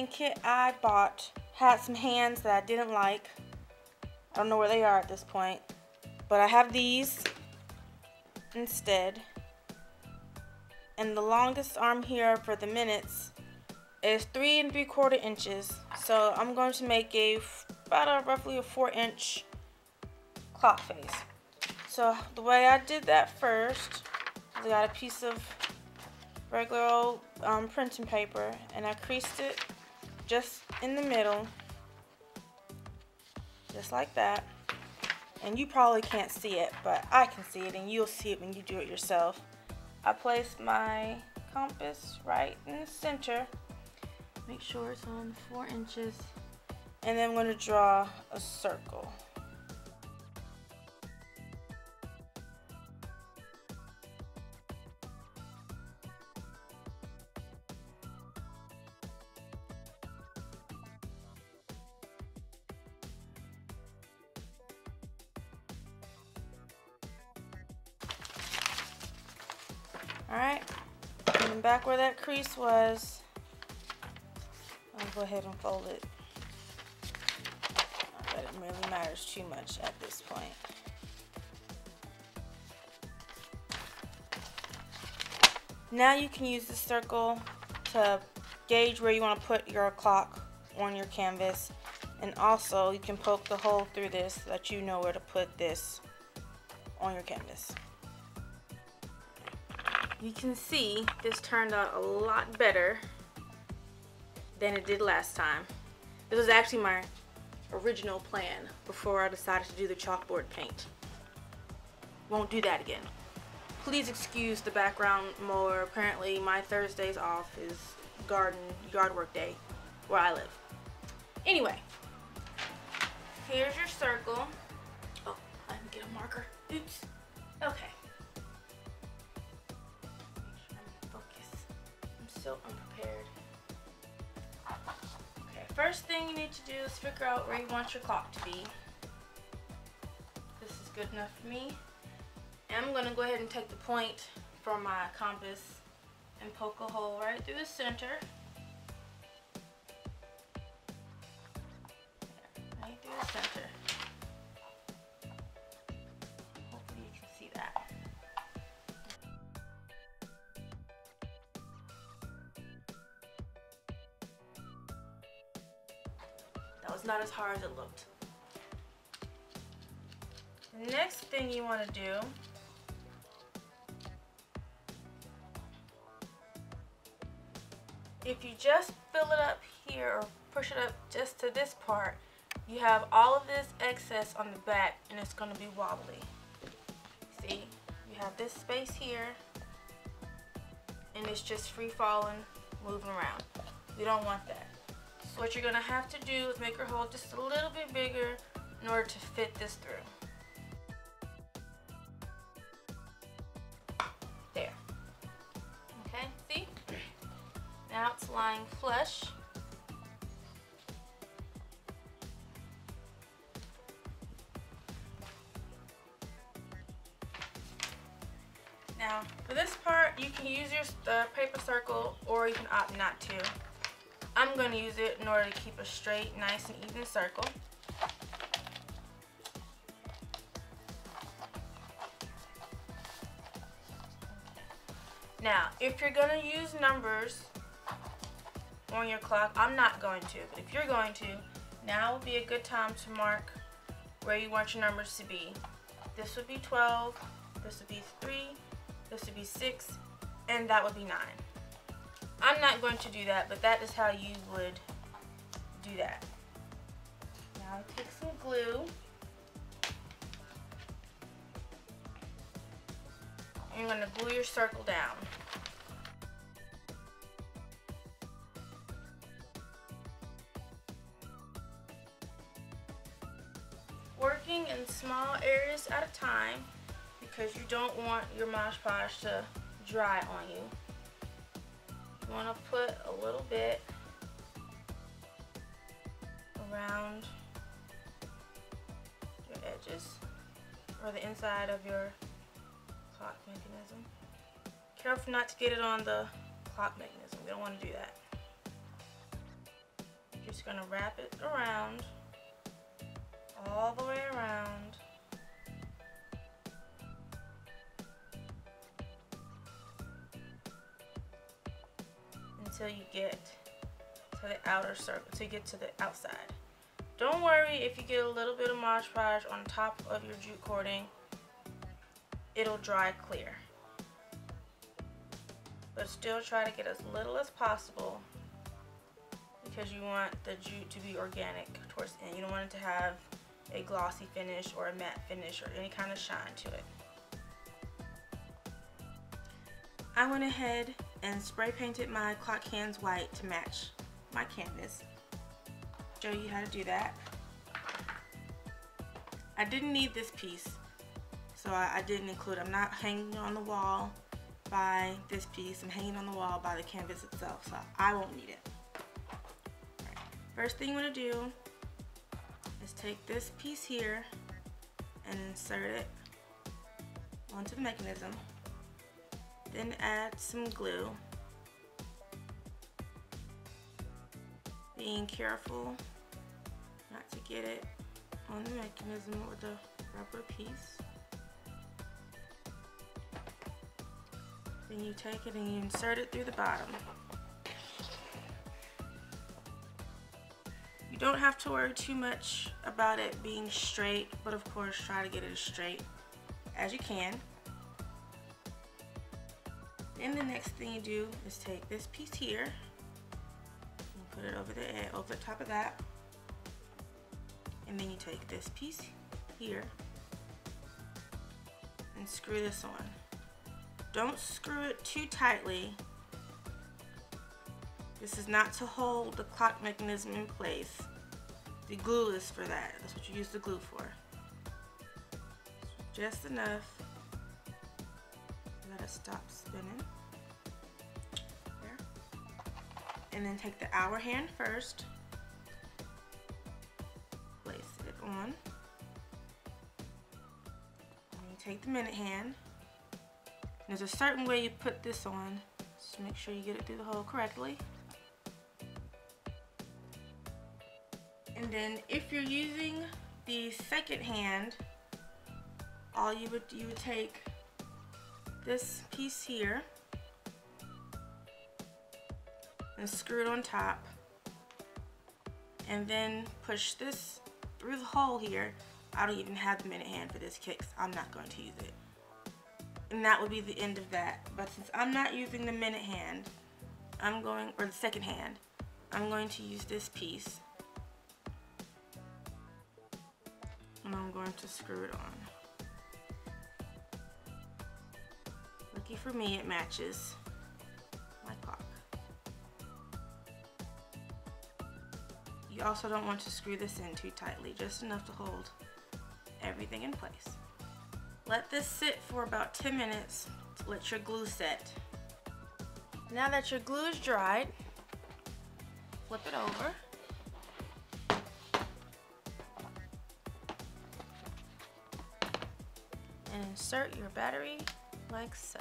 kit I bought had some hands that I didn't like. I don't know where they are at this point, but I have these instead. And the longest arm here for the minutes is 3 3/4 inches. So I'm going to make roughly a 4-inch clock face. So the way I did that first, I got a piece of regular old printing paper and I creased it just in the middle, just like that. And you probably can't see it, but I can see it, and you'll see it when you do it yourself. I placed my compass right in the center. Make sure it's on 4 inches. And then I'm going to draw a circle. Alright, and then back where that crease was, I'll go ahead and fold it. Not that it really matters too much at this point. Now you can use the circle to gauge where you want to put your clock on your canvas, and also you can poke the hole through this so that you know where to put this on your canvas. You can see this turned out a lot better than it did last time. This was actually my original plan before I decided to do the chalkboard paint. Won't do that again. Please excuse the background mower. Apparently my Thursdays off is yard work day where I live. Anyway, here's your circle. Oh, I didn't get a marker. Oops. Okay. So unprepared. Okay, first thing you need to do is figure out where you want your clock to be. This is good enough for me. And I'm going to go ahead and take the point from my compass and poke a hole right through the center. There, right through the center. Hopefully you can see that. That was not as hard as it looked. The next thing you want to do if you just fill it up here or push it up just to this part, you have all of this excess on the back and it's going to be wobbly. See, you have this space here and it's just free falling, moving around. We don't want that. So what you're going to have to do is make your hole just a little bit bigger in order to fit this through. There. Okay, see? Now it's lying flush. Now, for this part, you can use the paper circle or you can opt not to. I'm going to use it in order to keep a straight, nice and even circle. Now, if you're going to use numbers on your clock, I'm not going to, but if you're going to, now would be a good time to mark where you want your numbers to be. This would be 12, this would be 3, this would be 6, and that would be 9. I'm not going to do that, but that is how you would do that. Now take some glue. And you're going to glue your circle down. Working in small areas at a time because you don't want your Mod Podge to dry on you. You want to put a little bit around your edges or the inside of your clock mechanism. Careful not to get it on the clock mechanism. We don't want to do that. just going to wrap it around, all the way around. Until you get to the outer circle, till you get to the outside. Don't worry if you get a little bit of Mod Podge on top of your jute cording. It'll dry clear. But still try to get as little as possible because you want the jute to be organic towards the end. You don't want it to have a glossy finish or a matte finish or any kind of shine to it. I went ahead and spray painted my clock hands white to match my canvas. Show you how to do that. I didn't need this piece, so I didn't include it. I'm not hanging on the wall by this piece. I'm hanging on the wall by the canvas itself, so I won't need it. Right. First thing you want to do is take this piece here and insert it onto the mechanism. Then add some glue. Being careful not to get it on the mechanism or the rubber piece. Then you take it and you insert it through the bottom. You don't have to worry too much about it being straight, but of course try to get it as straight as you can. Then the next thing you do is take this piece here and put it over the top of that. And then you take this piece here and screw this on. Don't screw it too tightly. This is not to hold the clock mechanism in place. The glue is for that. That's what you use the glue for. Just enough. Let it stop spinning. There. And then take the hour hand first. Place it on. And you take the minute hand. There's a certain way you put this on, just make sure you get it through the hole correctly. And then if you're using the second hand, you would take this piece here and screw it on top, and then push this through the hole here. I don't even have the minute hand for this kit, 'cause I'm not going to use it. And that would be the end of that. But since I'm not using the minute hand, or the second hand, I'm going to use this piece. And I'm going to screw it on. Lucky for me, it matches my clock. You also don't want to screw this in too tightly, just enough to hold everything in place. Let this sit for about 10 minutes to let your glue set. Now that your glue is dried, flip it over. And insert your battery like so.